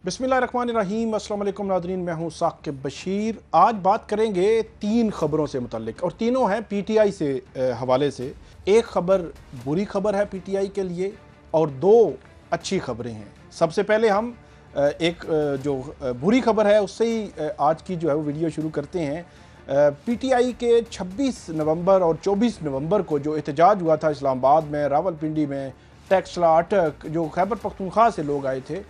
बिस्मिल्लाहिर्रहमानिर्रहीम। अस्सलाम वालेकुम नाज़रीन, मैं हूँ साकिब बशीर। आज बात करेंगे तीन खबरों से मुतल्लिक और तीनों हैं पीटीआई से हवाले से। एक खबर बुरी खबर है पीटीआई के लिए और दो अच्छी खबरें हैं। सबसे पहले हम जो बुरी खबर है उससे ही आज की जो है वो वीडियो शुरू करते हैं। पीटीआई के 26 नवंबर और 24 नवंबर को जो एहतजाज हुआ था इस्लामाबाद में, रावलपिंडी में, टेक्सला, अटक, जो खैबर पख्तूनख्वा से लोग आए थे,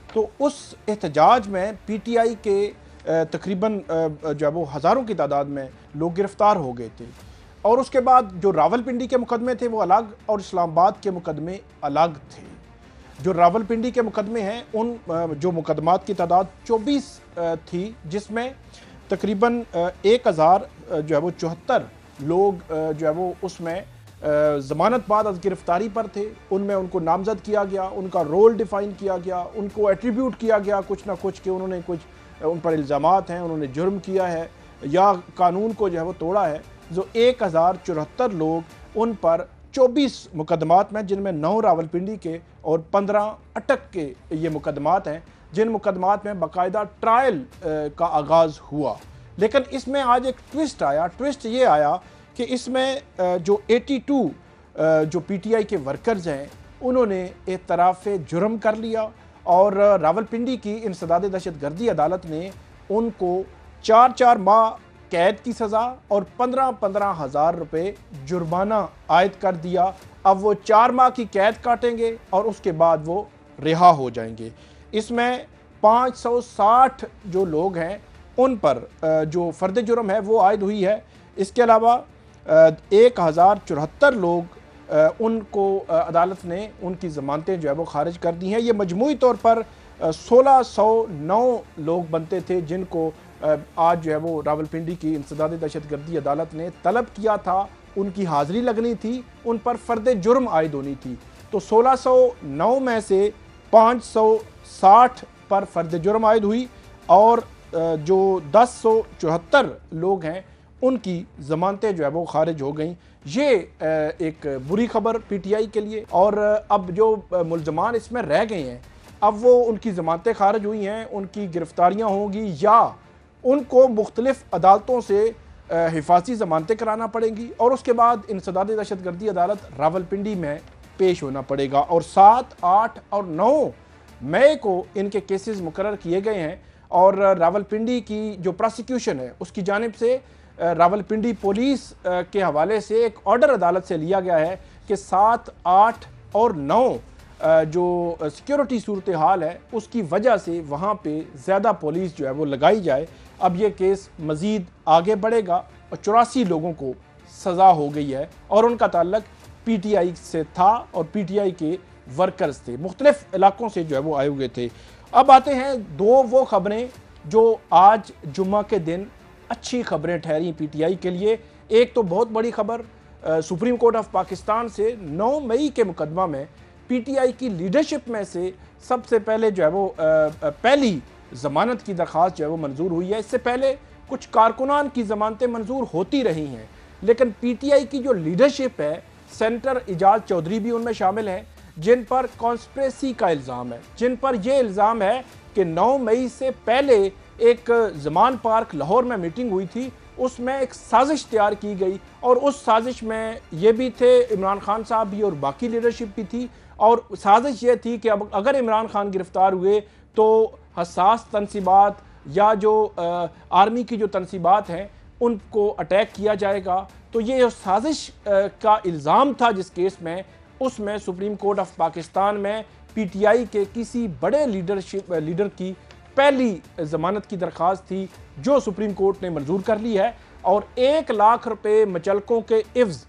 तो उस एहतजाज में पीटीआई के तकरीबन जो है वो हज़ारों की तादाद में लोग गिरफ़्तार हो गए थे। और उसके बाद जो रावलपिंडी के मुकदमे थे वो अलग और इस्लामाबाद के मुकदमे अलग थे। जो रावलपिंडी के मुकदमे हैं उन जो मुकदमात की तादाद 24 थी, जिसमें तकरीबन 1000 जो है वो 74 लोग जो है वो उसमें ज़मानत बाद अज गिरफ्तारी पर थे। उनमें उनको नामज़द किया गया, उनका रोल डिफ़ाइन किया गया, उनको एट्रीब्यूट किया गया कुछ ना कुछ कि उन्होंने कुछ उन पर इल्ज़ामात हैं, उन्होंने जुर्म किया है या कानून को जो है वो तोड़ा है। जो 1074 लोग, उन पर 24 मुकदमात में, जिनमें 9 रावलपिंडी के और 15 अटक के ये मुकदमात हैं, जिन मुकदमात में बाकायदा ट्रायल का आगाज़ हुआ। लेकिन इसमें आज एक ट्विस्ट आया। ट्विस्ट ये आया कि इसमें जो 82 जो पीटीआई के वर्कर्स हैं उन्होंने एतराफ़ जुर्म कर लिया और रावलपिंडी की इंसदाद दहशतगर्दी अदालत ने उनको 4-4 माह कैद की सज़ा और 15-15 हज़ार रुपये जुर्माना आयद कर दिया। अब वो 4 माह की कैद काटेंगे और उसके बाद वो रिहा हो जाएंगे। इसमें 560 जो लोग हैं उन पर जो फ़र्द जुर्म है वो आयद हुई है। इसके अलावा 1074 लोग उनको अदालत ने उनकी ज़मानतें जो है वो खारिज कर दी हैं। ये मजमूई तौर पर 1609 लोग बनते थे जिनको आज जो है वो रावलपिंडी की इंसदाद दहशतगर्दी अदालत ने तलब किया था, उनकी हाज़िरी लगनी थी, उन पर फ़र्द जुर्म आयद होनी थी। तो 1609 में से 560 पर फ़र्द जुर्म आयद हुई और जो 1074 लोग हैं उनकी ज़मानतें जो है वो खारिज हो गई। ये एक बुरी खबर पीटीआई के लिए। और अब जो मुल्ज़मान इसमें रह गए हैं, अब वो उनकी ज़मानतें खारिज हुई हैं, उनकी गिरफ़्तारियाँ होंगी या उनको मुख्तलिफ़ अदालतों से हिफाजती ज़मानतें कराना पड़ेंगी और उसके बाद इंसदाद दहशतगर्दी अदालत रावलपिंडी में पेश होना पड़ेगा। और 7, 8 और 9 मई को इनके केसेस मुकर्रर किए गए हैं और रावलपिंडी की जो प्रोसिक्यूशन है उसकी जानिब से रावलपिंडी पुलिस के हवाले से एक ऑर्डर अदालत से लिया गया है कि 7, 8 और 9 जो सिक्योरिटी सूरत हाल है उसकी वजह से वहाँ पे ज़्यादा पुलिस जो है वो लगाई जाए। अब ये केस मज़ीद आगे बढ़ेगा और 84 लोगों को सज़ा हो गई है और उनका ताल्लुक पीटीआई से था और पीटीआई के वर्कर्स थे, मुख्तलिफ़ इलाकों से जो है वो आए हुए थे। अब आते हैं दो वो खबरें जो आज जुम्मा के दिन अच्छी खबरें ठहरी पीटीआई के लिए। एक तो बहुत बड़ी खबर, सुप्रीम कोर्ट ऑफ पाकिस्तान से 9 मई के मुकदमा में पीटीआई की लीडरशिप में से सबसे पहले जो है वो पहली ज़मानत की दरख्वास्त जो है वो मंजूर हुई है। इससे पहले कुछ कारकुनान की ज़मानतें मंजूर होती रही हैं, लेकिन पीटीआई की जो लीडरशिप है, सेनेटर एजाज चौधरी भी उनमें शामिल हैं, जिन पर कॉन्स्पिरेसी का इल्ज़ाम है, जिन पर यह इल्ज़ाम है कि 9 मई से पहले एक ज़मान पार्क लाहौर में मीटिंग हुई थी, उसमें एक साजिश तैयार की गई और उस साजिश में ये भी थे, इमरान खान साहब भी और बाकी लीडरशिप भी थी। और साजिश ये थी कि अब अगर इमरान खान गिरफ़्तार हुए तो हसास तनसीबात या जो आर्मी की जो तनसीबात हैं उनको अटैक किया जाएगा। तो ये जो साजिश का इल्ज़ाम था जिस केस में, उसमें सुप्रीम कोर्ट ऑफ पाकिस्तान में पीटीआई के किसी बड़े लीडर की पहली ज़मानत की दरख्वास्त थी जो सुप्रीम कोर्ट ने मंजूर कर ली है और 1 लाख रुपए मचलकों के इव्ज़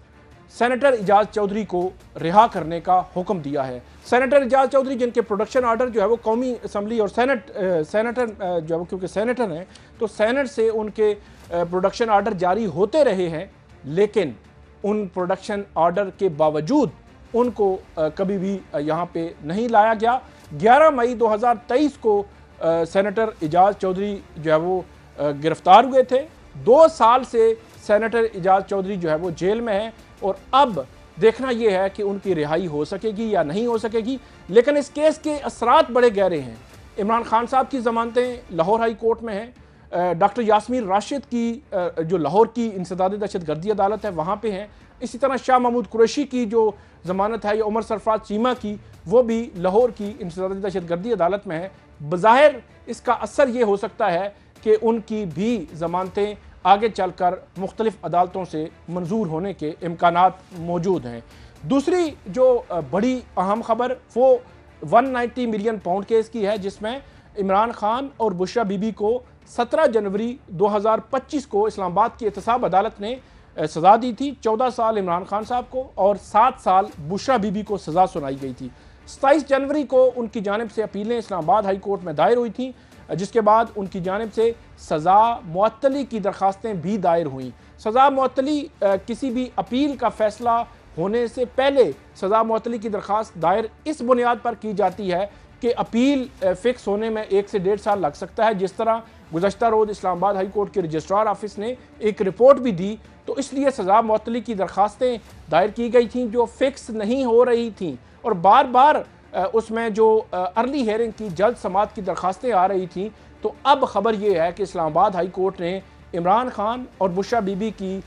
सेनेटर एजाज चौधरी को रिहा करने का हुक्म दिया है। सेनेटर एजाज चौधरी जिनके प्रोडक्शन आर्डर जो है वो कौमी असम्बली और सेनेटर जो है वो, क्योंकि सेनेटर हैं तो सेनेट से उनके प्रोडक्शन आर्डर जारी होते रहे हैं, लेकिन उन प्रोडक्शन आर्डर के बावजूद उनको कभी भी यहाँ पे नहीं लाया गया। 11 मई 2023 को सेनेटर एजाज चौधरी जो है वो गिरफ्तार हुए थे। 2 साल से सेनेटर एजाज चौधरी जो है वो जेल में है और अब देखना यह है कि उनकी रिहाई हो सकेगी या नहीं हो सकेगी। लेकिन इस केस के असरात बड़े गहरे हैं इमरान खान साहब की ज़मानतें लाहौर हाई कोर्ट में हैं, डॉक्टर यास्मीन राशिद की जो लाहौर की इंसदादी दहशतगर्दी अदालत है वहाँ पे हैं। इसी तरह शाह महमूद कुरैशी की जो ज़मानत है या उमर सरफराज चीमा की, वो भी लाहौर की इंसदादी दहशतगर्दी अदालत में है। बज़ाहिर इसका असर ये हो सकता है कि उनकी भी ज़मानतें आगे चलकर मुख्तलिफ अदालतों से मंजूर होने के इम्कानात मौजूद हैं। दूसरी जो बड़ी अहम खबर वो 190 मिलियन पाउंड केस की है, जिसमें इमरान खान और बुशरा बीबी को 17 जनवरी 2025 को इस्लामाबाद की एहतसाब अदालत ने सज़ा दी थी। 14 साल इमरान खान साहब को और 7 साल बुशरा बीबी को सज़ा सुनाई गई थी। 27 जनवरी को उनकी जानिब से अपीलें इस्लामाबाद हाई कोर्ट में दायर हुई थी, जिसके बाद उनकी जानिब से सज़ा मुअत्तली की दरख्वास्तें भी दायर हुई। सज़ा मुअत्तली किसी भी अपील का फैसला होने से पहले सज़ा मुअत्तली की दरख्वास्त दायर इस बुनियाद पर की जाती है कि अपील फ़िक्स होने में 1 से 1.5 साल लग सकता है। जिस तरह गुज़श्ता रोज़ इस्लामाबाद हाई कोर्ट के रजिस्ट्रार ऑफिस ने एक रिपोर्ट भी दी, तो इसलिए सज़ा मुअत्तली की दरख्वास्तें दायर की गई थीं जो फ़िक्स नहीं हो रही थीं और बार बार उसमें जो अर्ली हेयरिंग की जल्द समाअत की दरख्वास्तें आ रही थीं। तो अब खबर ये है कि इस्लामाबाद हाई कोर्ट ने इमरान खान और बुशरा बीबी की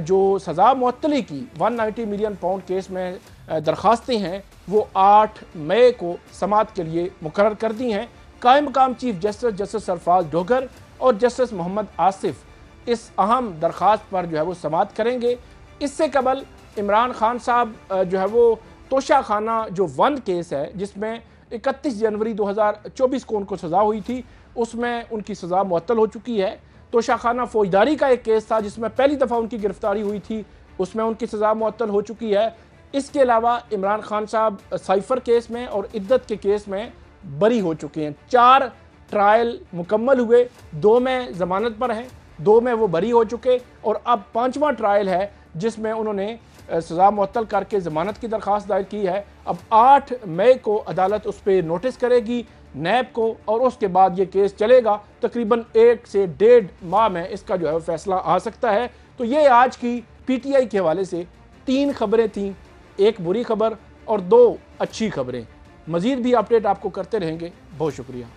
जो सज़ा मुअत्तली की 190 मिलियन पाउंड केस में दरख्वास्तें हैं वो 8 मई को समाअत के लिए मुकर्रर कर दी हैं। कायम मकाम चीफ जस्टिस सरफराज डोगर और जस्टिस मोहम्मद आसिफ इस अहम दरख्वास्त पर जो है वो समाअत करेंगे। इससे कबल इमरान खान साहब जो है वो तोशा खाना जो 1 केस है, जिसमें 31 जनवरी 2024 को उनको सज़ा हुई थी, उसमें उनकी सज़ा मुअत्तल हो चुकी है। तोशा खाना फौजदारी का एक केस था जिसमें पहली दफ़ा उनकी गिरफ्तारी हुई थी, उसमें उनकी सज़ा मुअत्तल हो चुकी है। इसके अलावा इमरान खान साहब साइफर केस में और इद्दत के केस में बरी हो चुके हैं। 4 ट्रायल मुकम्मल हुए, 2 में ज़मानत पर हैं, 2 में वो बरी हो चुके और अब 5वां ट्रायल है जिसमें उन्होंने सज़ा मुअत्तल करके ज़मानत की दरख्वास्त दायर की है। अब 8 मई को अदालत उस पर नोटिस करेगी नैब को और उसके बाद ये केस चलेगा। तकरीबन 1 से 1.5 माह में इसका जो है फैसला आ सकता है। तो ये आज की PTI के हवाले से 3 खबरें थीं, 1 बुरी खबर और 2 अच्छी खबरें। मज़ीद भी अपडेट आपको करते रहेंगे। बहुत शुक्रिया।